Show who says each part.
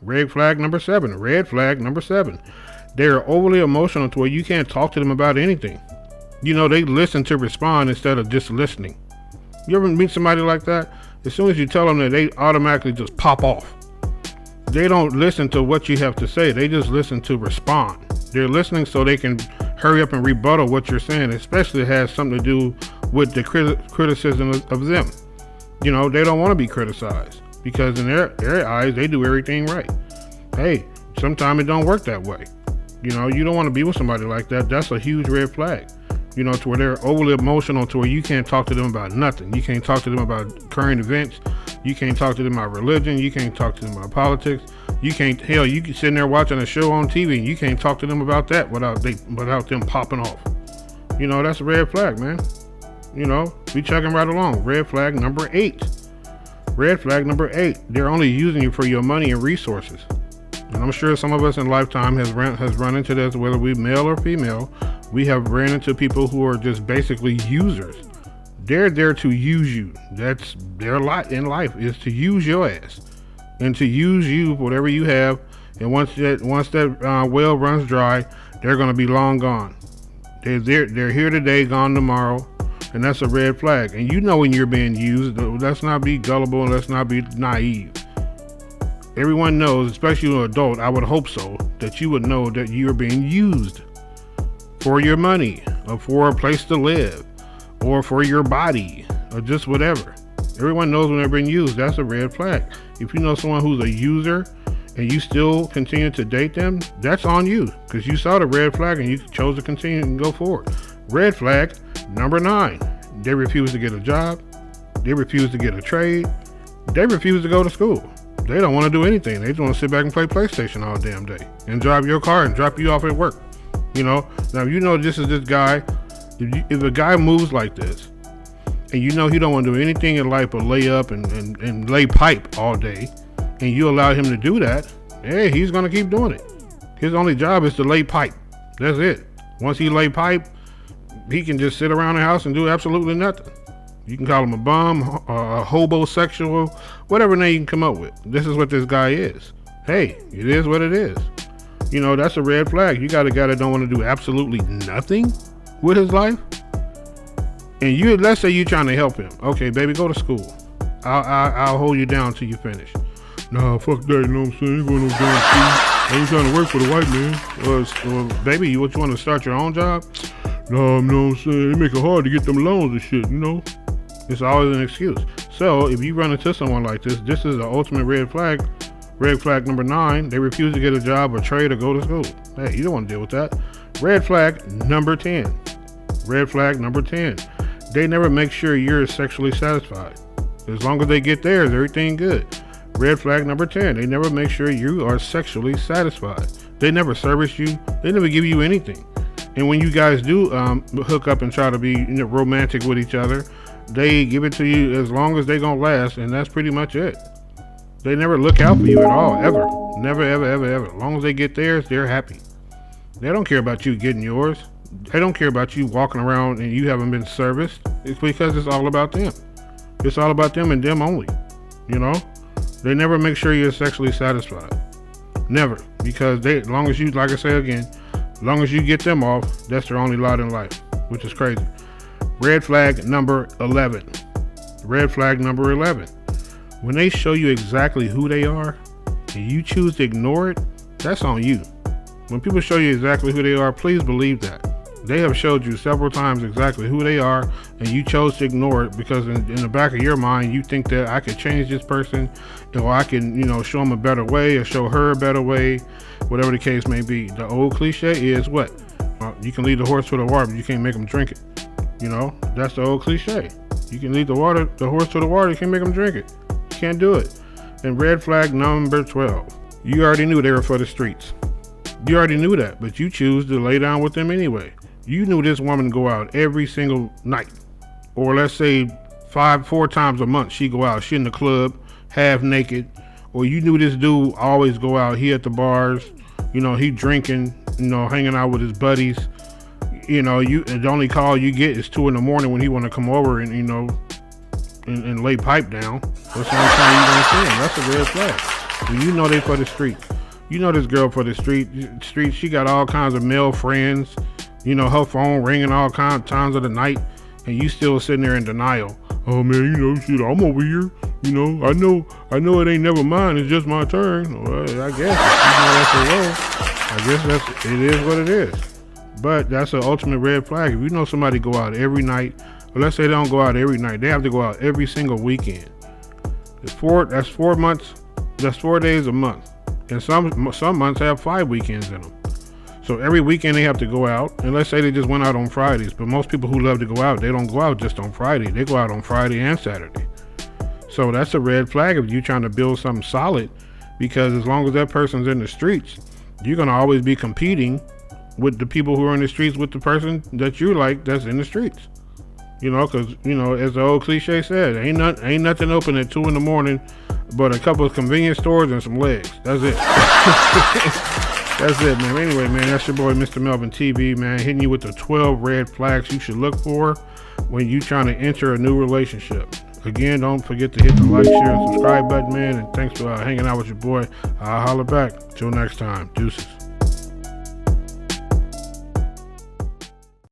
Speaker 1: Red flag number 7. Red flag number 7. They're overly emotional to where you can't talk to them about anything. They listen to respond instead of just listening. You ever meet somebody like that? As soon as you tell them that, they automatically just pop off. They don't listen to what you have to say. They just listen to respond. They're listening so they can hurry up and rebuttal what you're saying, especially if it has something to do with the criticism of them. They don't want to be criticized because in their eyes, they do everything right. Hey, sometimes it don't work that way. You don't want to be with somebody like that. That's a huge red flag. To where they're overly emotional to where you can't talk to them about nothing. You can't talk to them about current events. You can't talk to them about religion. You can't talk to them about politics. You can sit there watching a show on TV and you can't talk to them about that without them popping off. That's a red flag, man. We chugging right along. Red flag number 8. Red flag number 8. They're only using you for your money and resources. And I'm sure some of us in lifetime has run into this, whether we male or female. We have ran into people who are just basically users. They're there to use you. That's their lot in life, is to use your ass and to use you for whatever you have. And once that well runs dry, they're going to be long gone. They're here today, gone tomorrow, and that's a red flag. And when you're being used. Let's not be gullible and let's not be naive. Everyone knows, especially an adult, I would hope so, that you would know that you're being used for your money or for a place to live or for your body or just whatever. Everyone knows when they're being used. That's a red flag. If you know someone who's a user and you still continue to date them, that's on you because you saw the red flag and you chose to continue and go forward. Red flag number 9. They refuse to get a job. They refuse to get a trade. They refuse to go to school. They don't want to do anything. They just want to sit back and play PlayStation all damn day and drive your car and drop you off at work. Now this is this guy. If a guy moves like this and he don't want to do anything in life but lay up and lay pipe all day, and you allow him to do that, hey, he's going to keep doing it. His only job is to lay pipe. That's it. Once he lay pipe, he can just sit around the house and do absolutely nothing. You can call him a bum, a hobosexual, whatever name you can come up with. This is what this guy is. Hey, it is what it is. That's a red flag. You got a guy that don't want to do absolutely nothing with his life. And let's say you're trying to help him. Okay, baby, go to school. I'll hold you down till you finish. Nah, fuck that, you know what I'm saying? You going no damn school. I ain't trying to work for the white man. Baby, you want to start your own job? No, you know what I'm saying? They make it hard to get them loans and shit, It's always an excuse. So if you run into someone like this is the ultimate red flag. Red flag number 9. They refuse to get a job or trade or go to school. Hey, you don't want to deal with that. Red flag number 10. Red flag number 10. They never make sure you're sexually satisfied. As long as they get theirs, everything good. Red flag number 10. They never make sure you are sexually satisfied. They never service you. They never give you anything. And when you guys do hook up and try to be romantic with each other, they give it to you as long as they gonna last, and that's pretty much it. They never look out for you at all, ever. Never, ever, ever, ever. As long as they get theirs, they're happy. They don't care about you getting yours. They don't care about you walking around and you haven't been serviced. It's because it's all about them. It's all about them and them only. They never make sure you're sexually satisfied. Never. Because as long as you, like I say again, as long as you get them off, that's their only lot in life, which is crazy. Red flag number 11. Red flag number 11. When they show you exactly who they are and you choose to ignore it, that's on you. When people show you exactly who they are, please believe that. They have showed you several times exactly who they are and you chose to ignore it because in the back of your mind, you think that I could change this person or I can, show them a better way or show her a better way, whatever the case may be. The old cliche is what? You can lead the horse to the water, but you can't make them drink it. That's the old cliche. You can lead the horse to the water, you can't make them drink it. You can't do it. And red flag number 12. You already knew they were for the streets. You already knew that, but you choose to lay down with them anyway. You knew this woman go out every single night. Or let's say 4 times a month she go out. She in the club, half naked. Or you knew this dude always go out. He at the bars. He drinking, hanging out with his buddies. The only call you get is 2 a.m. when he want to come over and lay pipe down. That's the only time you gonna see him. That's a red flag. And you know they for the street. You know this girl for the street. She got all kinds of male friends. You know, her phone ringing all kinds of times of the night, and you still sitting there in denial. Oh man, you know, shit, I'm over here. You know it ain't never mine. It's just my turn. Well, I guess I guess it is what it is. But that's an ultimate red flag. If you know somebody go out every night, or let's say they don't go out every night, they have to go out every single weekend. That's 4 months. That's 4 days a month, and some months have 5 weekends in them. So every weekend they have to go out, and let's say they just went out on Fridays. But most people who love to go out, they don't go out just on Friday. They go out on Friday and Saturday. So that's a red flag if you're trying to build something solid, because as long as that person's in the streets, you're gonna always be competing with the people who are in the streets with the person that you like that's in the streets. You know, because, you know, as the old cliche said, ain't nothing open at 2 a.m. but a couple of convenience stores and some legs. That's it. That's it, man. Anyway, man, that's your boy, MrMelvinnTV, man, hitting you with the 12 red flags you should look for when you trying to enter a new relationship. Again, don't forget to hit the like, share, and subscribe button, man. And thanks for hanging out with your boy. I'll holler back. Till next time. Deuces.